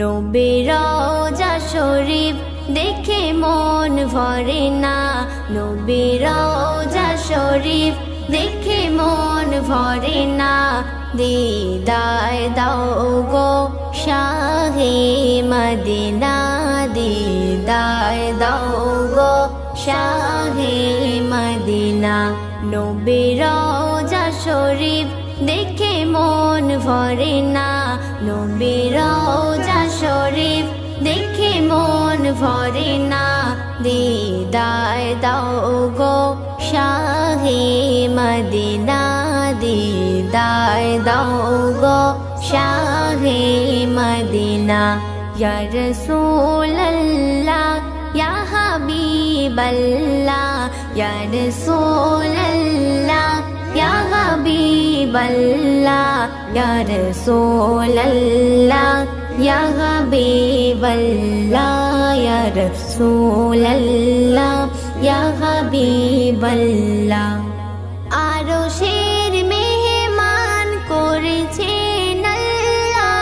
নবীর রওজা শরীফ দেখে মন ভরে না, নবীর রওজা শরীফ দেখে মন ভরে না। দিদার দাও গো শাহে মদিনা, দিদার দাও গো শাহে মদিনা। নবীর রওজা শরীফ দেখে মন ভরে না, নবীর রওজা শরীফ দেখে মন ভরে না। দিদার দাও গো শাহে মদিনা, দিদার দাও গো শাহে মদিনা। ইয়া রাসূলুল্লাহ ইয়া হাবিবাল্লাহ, ইয়া রাসূলুল্লাহ ইয়া হাবিবাল্লাহ, ইয়া রাসূলুল্লাহ ইয়া হাবিবাল্লাহ, ইয়া রাসূলুল্লাহ ইয়া হাবিবাল্লাহ। আরশের মেহমান করেছেন আল্লাহ,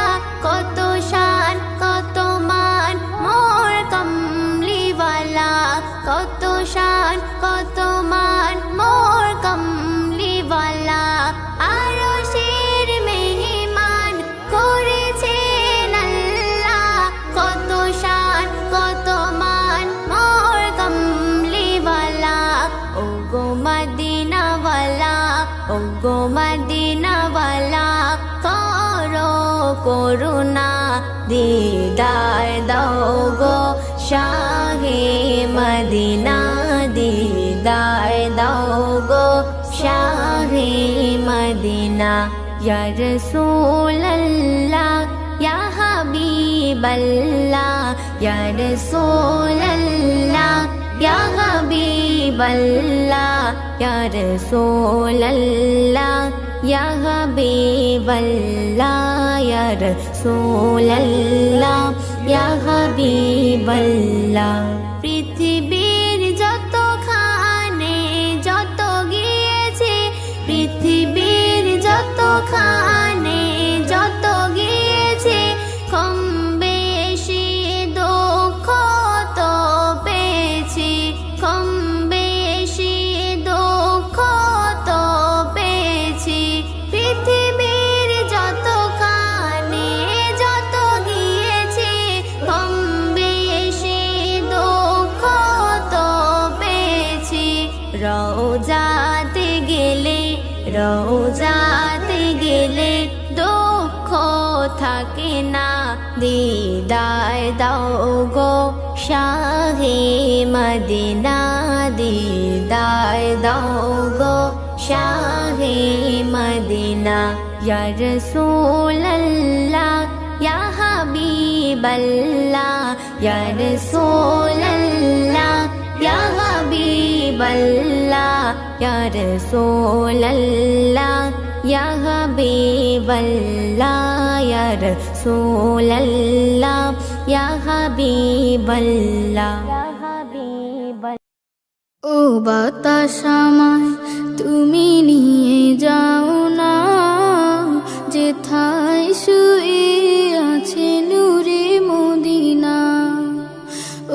কত শান কত মান মোর কমলিওয়ালা, কত শান কত মান মোর কমলিওয়ালা। আরশের মেহমান করেছেন আল্লাহ, কত শান কত মান মোর কমলিওয়ালা। ও গো মদিনাওয়ালা, ও গো মদিনাওয়ালা, করো করুণা, দিদার দাও গো শাহে মদিনা, দিদার দাও গো শাহে মদিনা। ইয়া রাসূলুল্লাহ ইয়া হাবিবাল্লাহ, ইয়া রাসূলুল্লাহ ইয়া হাবিবাল্লাহ, ইয়া রাসূলুল্লাহ ইয়া হাবিবাল্লাহ, ইয়া রাসূলুল্লাহ ইয়া হাবিবাল্লাহ। পৃথিবীর যতখানে যত গিয়েছে, পৃথিবীর যতখানে যত গিয়েছে, কম বেশি দুঃখ তো পেয়েছি, কম বেশি দুঃখ তো পেয়েছি। পৃথিবীর যতখানে যত গিয়েছে, কম বেশি দুঃখ তো পেয়েছি। রওজাতে গেলে, রওজাতে গেলে দুঃখ থাকে না, দিদার দাও গো শাহে মদিনা, দিদার দাও গো শাহে মদিনা। ইয়া রাসূলুল্লাহ ইয়া হাবিবাল্লাহ, ইয়া রাসূলুল্লাহ ইয়া হাবিবাল্লাহ, ইয়া রাসূলুল্লাহ ইয়া হাবিবাল্লাহ, ইয়া রাসূলুল্লাহ ইয়া হাবিবাল্লাহ। ও বাতাস আমায় তুমি নিয়ে যাও না, যেথায় শুয়ে আছে নূরে মদিনা।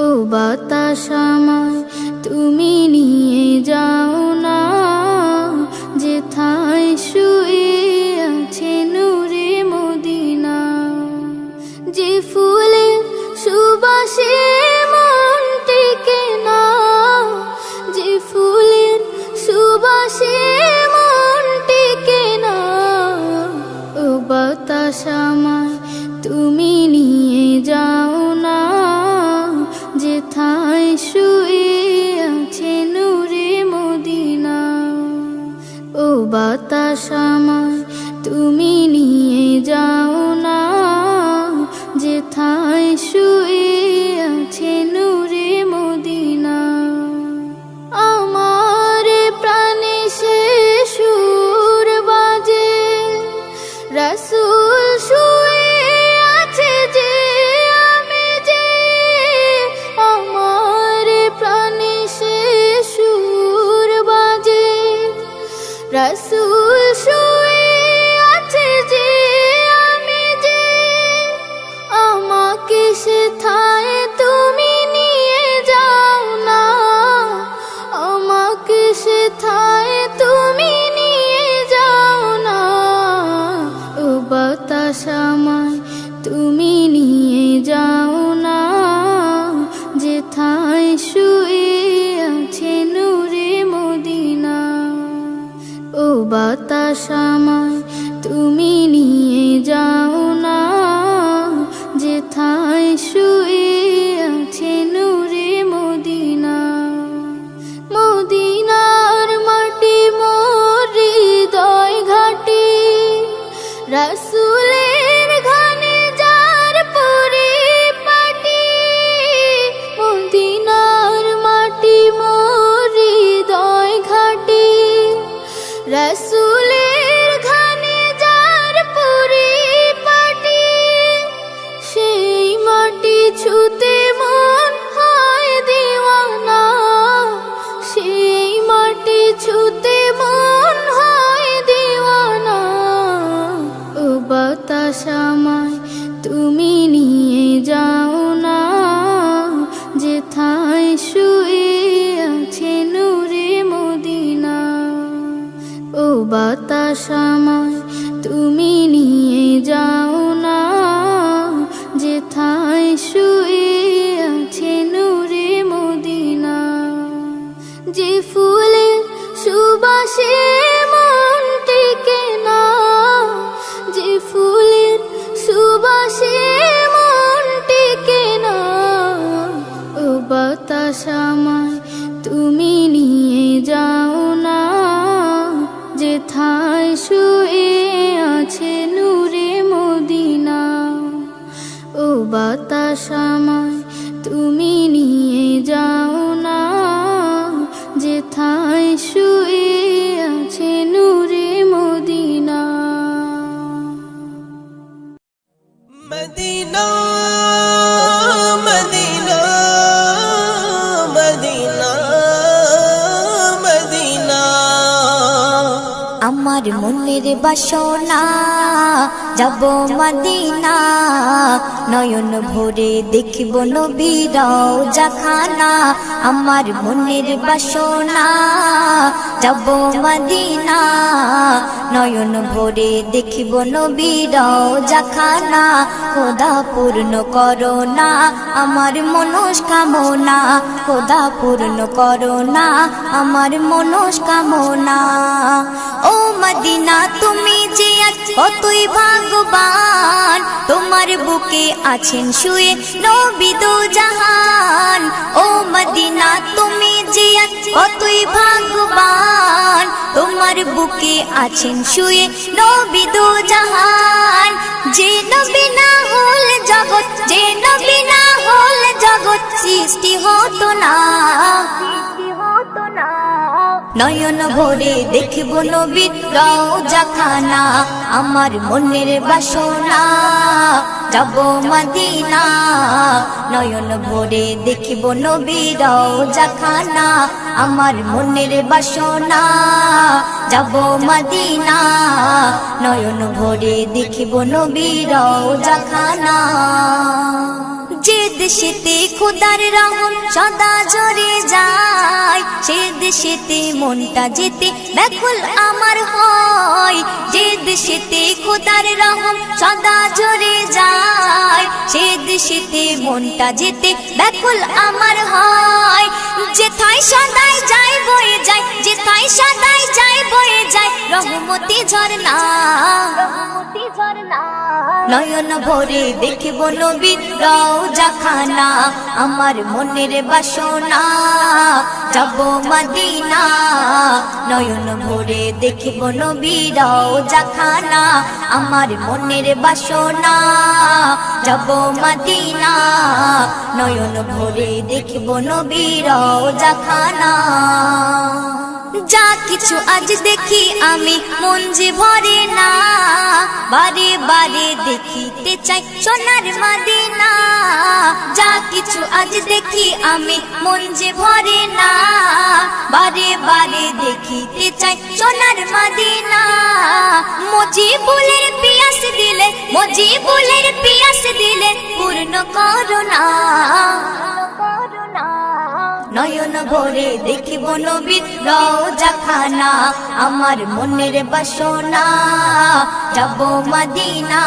ও বাতাস আমায় তুমি নিয়ে যাও না, যেথায় শুয়ে আছে নূরে মদিনা। যে ফুলের সুবাসে মন টেকে না, যে ফুলের সুবাসে মন টেকে না। ও বাতাস আমায় তুমি নিয়ে যাও না, যেথায় শুয়ে আছে নূরে মদিনা। ও বাতাস আমায় তুমি নিয়ে যাও না, যেথায় শুয়ে আছে নূরে মদিনা। আমার প্রাণে সে সুর বাজে, রাসূল শুয়ে আছে যে আমাকে সেথায় তুমি নিয়ে যাও না, আমাকে সেথায় তুমি নিয়ে যাও না। ও বাতাস আমায় তুমি নিয়ে যাও না, যেথায় শুয়ে আছে নূরে মদিনা। ও বাতাস আমায় তুমি নিয়ে যাও না, যেথায় শুয়ে আছে নূরে মদিনা। মদিনার মাটি মোর হৃদয় ঘাটি, রাসূলের ঘানে যার পরিপাটি। মদিনার মাটি মোর হৃদয় ঘাটি, রাসূলের ঘানে যার পরিপাটি। সেই মাটি ছুতে মন হয় দিওয়ানা, সেই মাটি ছুতে মন হয় দিওয়ানা। ও বাতাস আমায় তুমি নিয়ে যাও না, যেথায় শুয়ে আছে নূরে মদিনা। ও বাতাস আমায় তুমি নিয়ে যাও না, যেথায় শুয়ে আছে নূরে মদিনা। যে ফুলের সুবাসে মন টেকে না, যে ফুলের সুবাসে মন টেকে না। ও বাতাস আমায় তুমি নিয়ে যাও না, যেথায় শুয়ে আছে নূরে মদিনা। ও বাতাস আমায় তুমি নিয়ে যাও না, যেথায় শুয়ে আছে নূরে মদিনা। মদিনা মদিনা মদিনা মদিনা। আমার মনের বাসনা যাব মদিনা, নয়ন ভরে দেখিব নবীর রওজা খানা। আমার মনের বাসনা যাব মদিনা, নয়ন ভরে দেখিব নবীর রওজা খানা। খোদা পূর্ণ করো না আমার মনস্কামনা, খোদা পূর্ণ করো না আমার মনস্কামনা। ও মদিনা তুমি যে কতই ভাগ্যবান, তোমার বুকে আছেন শুয়ে নবী দো জাহান। ও মদিনা তুমি যে কতই ভাগ্যবান, তোমার বুকে আছেন শুয়ে নবী দো জাহান। যে নবী না হল জগৎ, যে নবী না হল জগৎ সৃষ্টি হতো না। নয়ন ভরে দেখিব নবীর রওজা খানা। আমার মনের বাসনা যাব মদিনা, নয়ন ভরে দেখিব নবীর রওজা খানা। আমার মনের বাসনা যাব মদিনা, নয়ন ভরে দেখিব নবীর রওজা খানা। যে দেশেতে খোদার রহম সদা ঝরে যায়, সে দেশেতে মনটা যেতে ব্যাকুল আমার হয়। যে দেশেতে খোদার রহম সদা ঝরে যায়, সে দেশেতে মনটা যেতে ব্যাকুল আমার হয়। যেথায় সদাই যায় বয়ে যায়, যেথায় সদাই যায় বয়ে যায় রহমতি ঝরনা। নয়ন ভরে দেখিব নবীর রওজা খানা। আমার মনের বাসনা যাব মদিনা, নয়ন ভরে দেখিব নবীর রওজা খানা। আমার মনের বাসনা যাব মদিনা, নয়ন ভরে দেখিব নবীর রওজা খানা। যা কিছু আজ দেখি আমি মন যে ভরে না, বারে বারে দেখিতে চাই সোনার মদিনা। যা কিছু আজ দেখি আমি মন যে ভরে না, বারে বারে দেখিতে চাই সোনার মদিনা। মুজিবুলের পিয়া পিয়াস দিলে মজিবুলের পিয়াস দিলে পূর্ণ করো না নয়ন ভরে দেখিব নবীর রওজা খানা আমার মনের বাসনা যাব মদিনা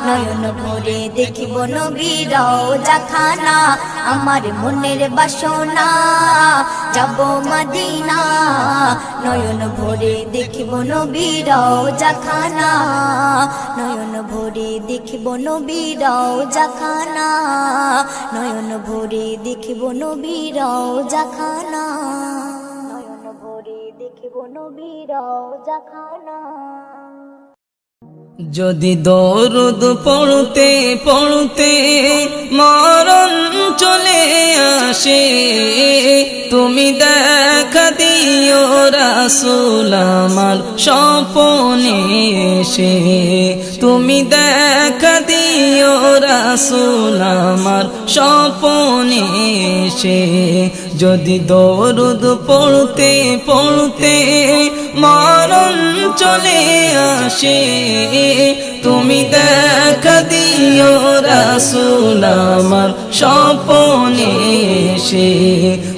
নয়ন ভরে দেখিব নবীর রওজা খানা আমার মনের বাসনা যাব মদিনা নয়ন ভরে দেখিব নবীর রওজা খানা নয়ন ভরে দেখিব নবীর রওজা খানা নয়ন ভরে দেখিব নবীর রওজা খানা নয়ন ভরে দেখিব নবীর রওজা খানা যদি দরুদ পড়তে পড়তে মরণ চলে আসে তুমি দেখা দিও রাসূল আমার স্বপ্নে এসে তুমি দেখা দিও রাসূল আমার স্বপ্নে এসে যদি দরুদ পড়তে পড়তে মরণ চলে আসে তুমি দেখা দিও রাসূল আমার স্বপ্নে এসে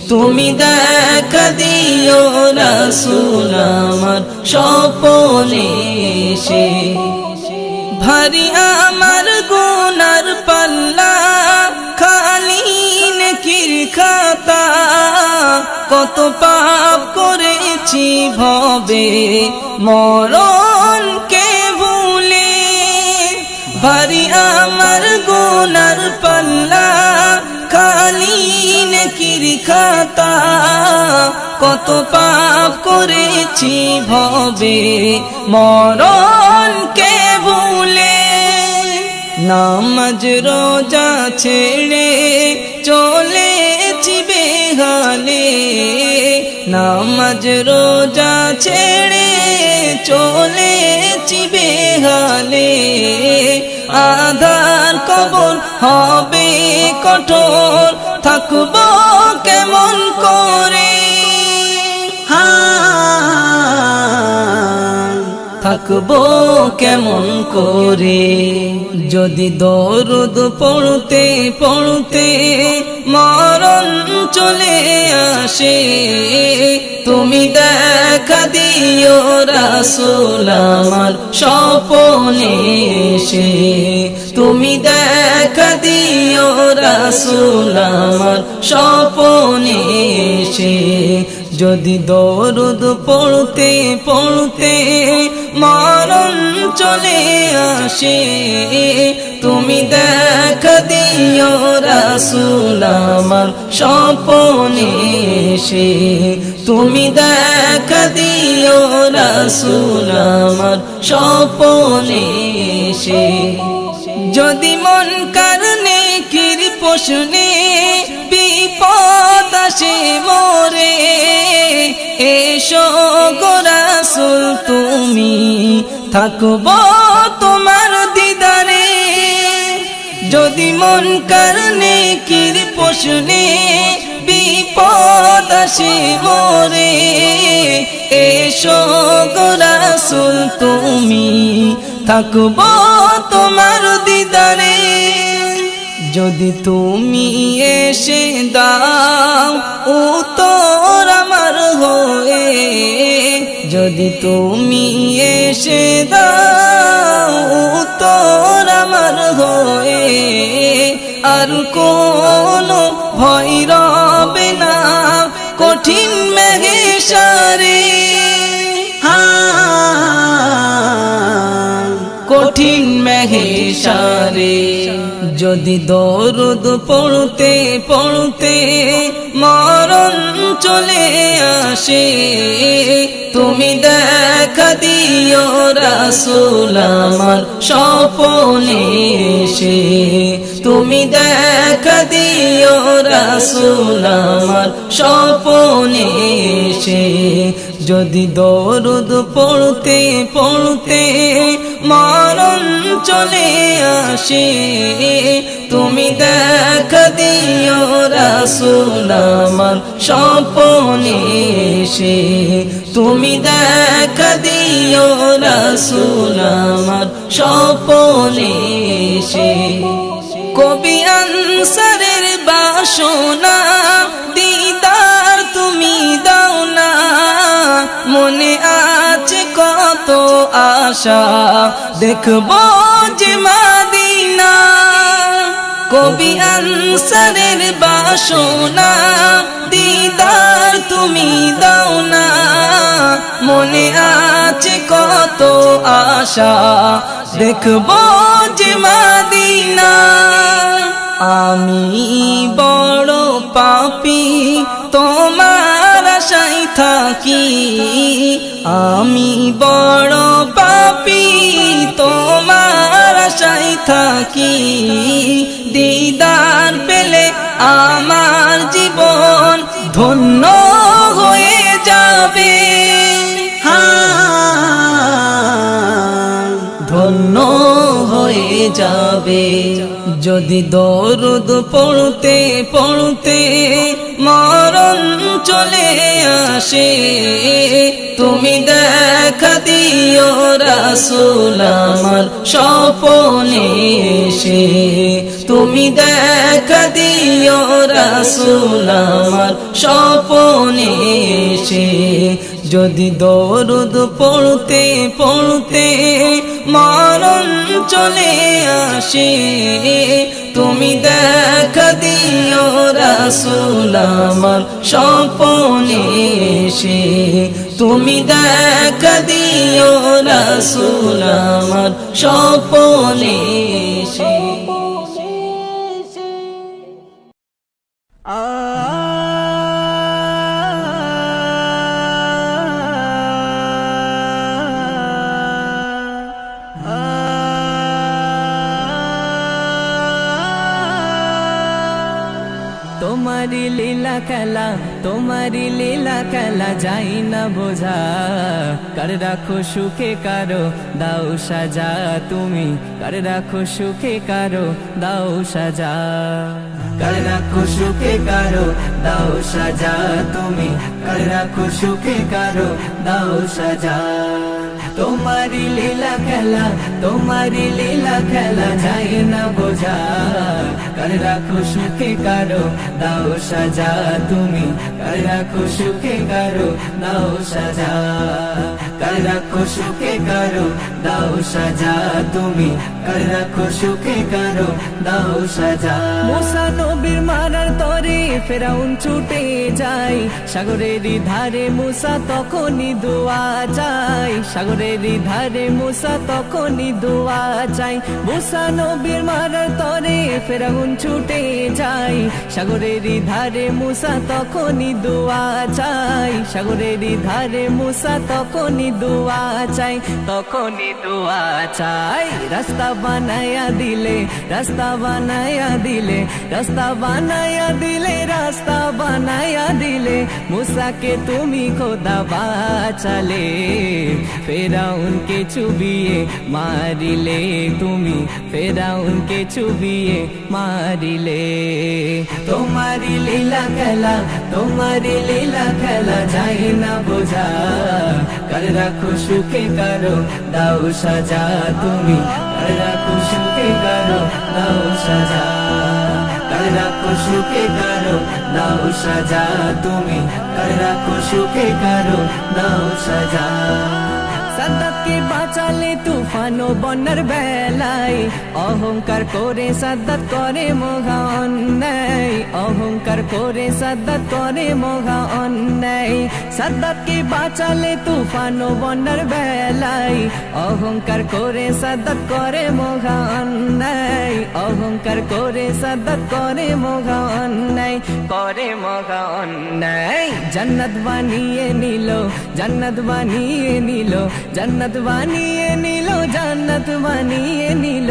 তুমি দেখা দিও রাসূল আমার স্বপ্নে এসে ভারী আমার গুনার পাল্লা খালি নেকির খাতা কত পাপ করেছি ভবে মরণকে ভুলে ভারী আমার গুনার পাল্লা খালি নেকির খাতা কত পাপ করেছি ভবে মরণকে ভুলে নামাজ রোজা ছেড়ে চলেছি বেহালে নামাজ রোজা ছেড়ে চলেছি বেহালে আধার কবর হবে কঠোর থাকবো কেমন করে থাকবো কেমন করে যদি দরুদ পড়তে পড়তে মরণ চলে আসে তুমি দেখা দিও রাসূল আমার স্বপ্নে এসে তুমি দেখা দিও রাসূল আমার স্বপ্নে এসে যদি দরুদ পড়তে পড়তে মরণ চলে আসে তুমি দেখা দিও রাসূল আমার স্বপ্নে এসে তুমি দেখা দিও রাসূল আমার স্বপ্নে এসে যদি মন কারণে কির প্রশ্নে বিপদ আসে মোরে এসো গো রাসূল তুমি থাকবো তোমার দিদারে যদি মন কারণে কির প্রশ্নে বিপদ আসে মোরে এসো গো রাসূল তুমি থাকবো তোমার দিদারে যদি তুমি এসে দাও উত্তর আমার হয়ে যদি তুমি এসে দাও উত্তর আমার হয়ে আর কোনো ভয় রবে না কঠিন মেঘেশারে কঠিন মেঘেশারে যদি দরুদ পড়তে পড়তে মরণ চলে আসে তুমি দেখা দিও রাসূল আমার স্বপ্নে এসে তুমি দেখা দিও রাসূল আমার স্বপ্নে এসে যদি দরুদ পড়তে পড়তে মরণ চলে আসে তুমি দেখা দিও রাসূল আমার স্বপ্নে এসে তুমি দেখা দিও রাসূল আমার স্বপনে এসে কবি আনসারের বাসনা দিদার তুমি দাও না মনে আছে কত আশা দেখবো যে মদিনা কবি আনসারের বাসনা দিদার তুমি দাও না মনে আছে কত আশা দেখবো যে মদিনা আমি বড় পাপী তোমার আশায় থাকি আমি বড় পাপী তোমার আশায় থাকি দিদার পেলে আমার জীবন ধন্য হয়ে যাবে ধন্য হয়ে যাবে যদি দরুদ পড়তে পড়তে মরণ চলে আসে তুমি দেখা দিও রাসূল আমার স্বপনে এসে তুমি দেখা দিও রাসূল আমার স্বপনে এসে যদি দরুদ পড়তে পড়তে মরণ চলে আসে তুমি দেখা দিও রাসূল আমার স্বপনে এসে তুমি দেখা দিও রাসূল আমার স্বপনে এসে তোমারি লীলা খেলা যাই না বোঝা কার রাখো সুখে কারো দাও সাজা তুমি কার রাখো সুখে কারো দাও সাজা কার রাখো সুখে কারো দাও সাজা তুমি কার রাখো সুখে কারো দাও সাজা তোমারি লীলা খেলা যাই না বোঝা কার রাখো সুখে কারো দাও সাজা তুমি কার রাখো সুখে কারো দাও সাজা কার রাখো সুখে কারো দাও সাজা তুমি কার রাখো সুখে কারো দাও সাজা মুসা নবীর মারার তরে ফেরাউন ছুটে যায় সাগরের ধারে মুসা তখনই দোয়া চায় সাগরের ধারে মুসা তখনই দোয়া চায় মুসা নবীর মারার তরে ফেরাউন ছুটে যায় সাগরের ধারে মুসা তখনই দোয়া চায় সাগরের ধারে মুসা তখনই দোয়া চায় তখনই দোয়া চায় রাস্তা বানায়া দিলে রাস্তা বানায়া দিলে রাস্তা বানায়া দিলে রাস্তা বানায়া দিলে মুসাকে তুমি খোদা বাঁচালে ফেরাউনকে চুবিয়ে মারিলে তুমি ফেরাউনকে চুবিয়ে মারিলে তোমারি লীলা খেলা যাই না বোঝা কার রাখো সুখে কারো দাও সাজা তুমি কার রাখো সুখে কারো দাও সাজা কার রাখো সুখে কারো দাও সাজা তুমি কার রাখো সুখে কারো দাও সাজা সাদ্দাতকে বাঁচালে তুফান ও বন্যার বেলায় অহংকার করে সাদ্দাত করে মহা অন্যায় অহংকার করে সাদ্দাত করে মহা অন্যায় সাদ্দাতকে বাঁচালে তুফান ও বন্যার বেলায় অহংকার করে সাদ্দাত করে মহা অন্যায় অহংকার করে সাদ্দাত করে মহা অন্যায় করে মহা অন্যায় জান্নাত বানিয়ে নিল জান্নাত বানিয়ে নিল জান্নাত বানিয়ে নিল জান্নাত বানিয়ে নিল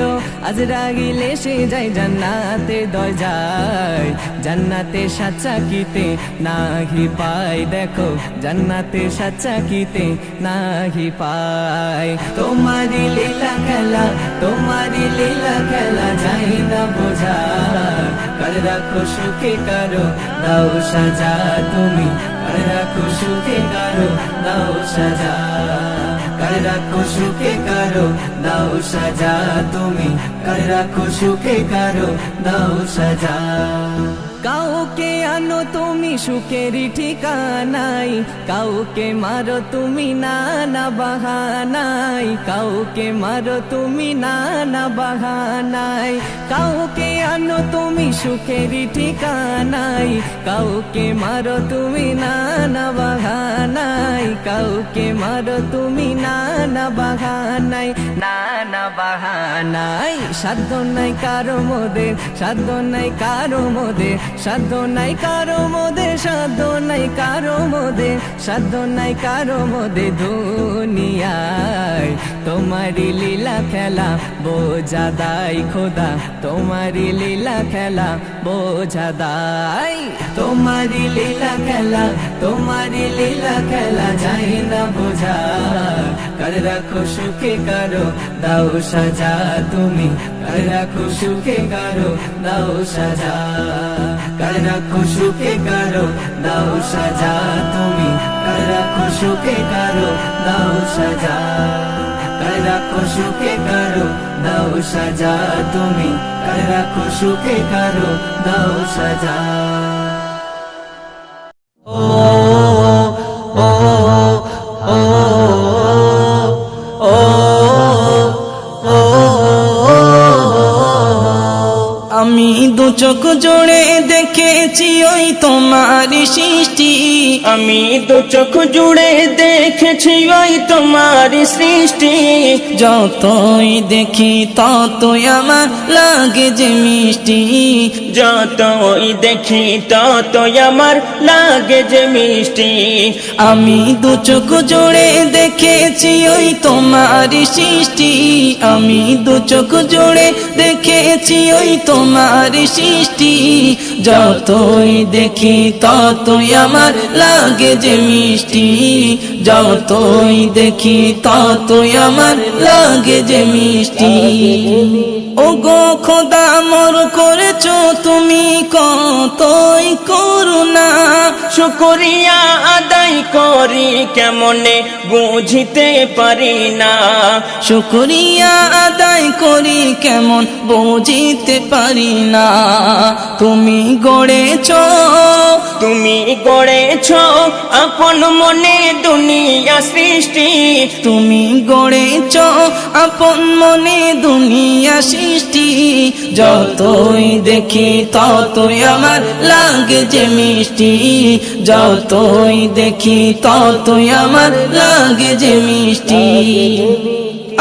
আজরাইল এসে যায় জান্নাতে দরজায় জান্নাতে সাচ্চা কিতে নাহি পায় দেখো জান্নাতে সাচ্চা কিতে নাহি পায় তোমারি লীলা খেলা যাই না বোঝা কার কারে রাখো সুখে কারো দাও সাজা তুমি, কারে রাখো সুখে কারো দাও সাজা, কারে রাখো সুখে কারো দাও সাজা তুমি, কারে রাখো সুখে কারো দাও সাজা। কাউকে আনো তুমি সুখেরই ঠিকানাই, কাউকে মারো তুমি নানা বাহানাই, কাউকে মারো তুমি নানা বাহানাই, কাউকে আনো তুমি সুখেরই ঠিকানাই, কাউকে মারো তুমি নানা বাহানাই, কাউকে মারো তুমি নানা বাহানাই, নানা বাহানাই। সাধ্য নাই কারো মোদের, সাধ্য নাই কারো মোদের, সাধ্য নাই কারো মোদের, সাধ্য নাই কারো মোদের, সাধ্য নাই কারো মোদের দুনিয়ায়। তোমারি লীলা খেলা বোঝা দাই খোদা, তোমারি লীলা খেলা বোঝা দাই, তোমারি লীলা খেলা, তোমারি লীলা খেলা যাই না বোঝা। কারে রাখো সুখে কারো দাও সাজা তুমি, কারে রাখো সুখে কারো দাও সাজা, কারে রাখো সুখে কারো দাও সাজা তুমি, কারে রাখো সুখে কারো দাও সাজা, কারে রাখো সুখে কারো দাও সাজা তুমি, কারে রাখো সুখে কারো দাও সাজা। আমি দু চোখ জোড়ে দেখেছি ওই তোমারি সৃষ্টি, আমি দু চোখ জুড়ে দেখেছি ওই তোমারি সৃষ্টি, যতই দেখি ততই আমার লাগে যে মিষ্টি, যতই দেখি ততই আমার লাগে যে মিষ্টি। আমি দু চোখ জোড়ে দেখেছি ওই তোমারি সৃষ্টি, আমি দু চোখ জোড়ে দেখেছি ওই তোমারি সৃষ্টি, যতই দেখি ততই আমার লাগে যে মিষ্টি, যতই দেখি ততই আমার লাগে যে মিষ্টি। ও গো খোদা মোর করেছো তুমি কতই করুণা, শুকরিয়া আদায় করি কেমনে বুঝিতে পারি না, শুকরিয়া আদায় করি কেমন বুঝিতে পারি না। তুমি গড়েছো, তুমি গড়েছ আপন মনে দুনিয়া সৃষ্টি, তুমি গড়েছো আপন মনে দুনিয়া সৃষ্টি, যতই দেখি ততই আমার লাগে যে মিষ্টি, যতই দেখি ততই আমার লাগে যে মিষ্টি।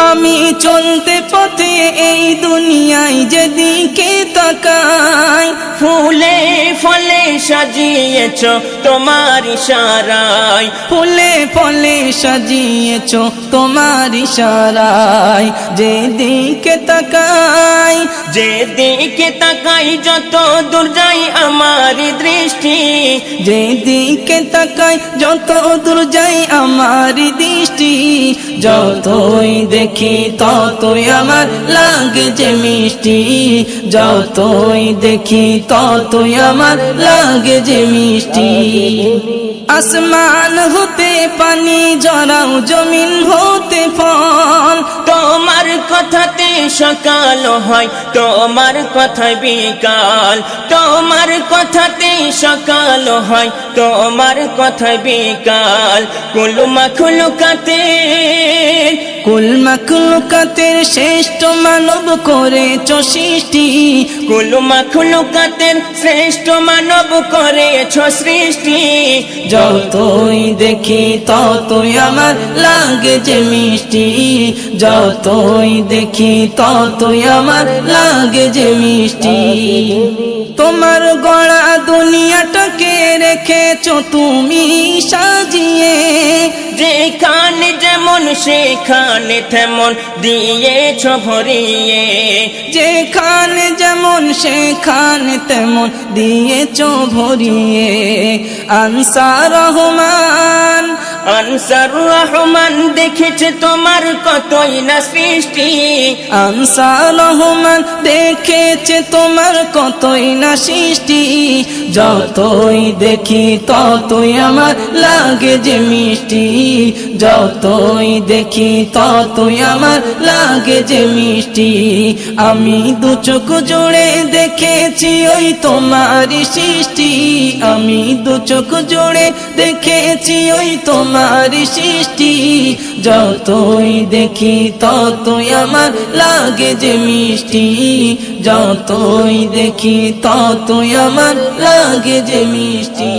আমি চলতে পথে এই দুনিয়ায় যেদিকে তাকাই, ফুলে ফলে সাজিয়েছ তোমার ইশারায়, ফুলে ফলে সাজিয়েছ তোমার ইশারায়, যেদিকে তাকাই, যেদিকে তাকাই যত দূর যাই আমার দৃষ্টি, যেদিকে তাকাই যত দূর যাই আমার দৃষ্টি, যতই দেখি ততই আমার লাগে যে মিষ্টি, যতই দেখি ততই আমার লাগে যে মিষ্টি। আসমান হতে পানি জড়াও জমিন হতে ফল, তোমার কথাতে সকাল হয় তোমার কথায় বিকাল, তোমার কথাতে সকাল হয় তোমার কথায় বিকাল। কুল মাখলুকাতের, কুল মাখলুকাতের শ্রেষ্ঠ মানব করেছ সৃষ্টি, কুল মাখলুকাতের শ্রেষ্ঠ মানব করেছ সৃষ্টি, যতই দেখি ততই আমার লাগে যে মিষ্টি, যতই দেখি ততই আমার লাগে যে মিষ্টি। তোমার গড়া দুনিয়াটাকে রেখেছ তুমি সাজিয়ে, যেখানে যেমন সেখানে তেমন দিয়েছ ভরিয়ে, যেখানে যেমন সেখানে তেমন দিয়েছ ভরিয়ে। আনসার রহমান আনসার রহমান দেখেছে তোমার কতই না সৃষ্টি, আনসার রহমান দেখেছে তোমার কতই না সৃষ্টি, যতই দেখি ততই আমার লাগে যে মিষ্টি, যতই দেখি ততই আমার লাগে যে মিষ্টি। আমি দু চোখ জুড়ে দেখেছি ওই তোমারই সৃষ্টি, আমি দু চোখ জুড়ে দেখেছি ওই তোমারই সৃষ্টি, যতই দেখি ততই আমার লাগে যে মিষ্টি, যতই দেখি ততই আমার লাগে যে মিষ্টি।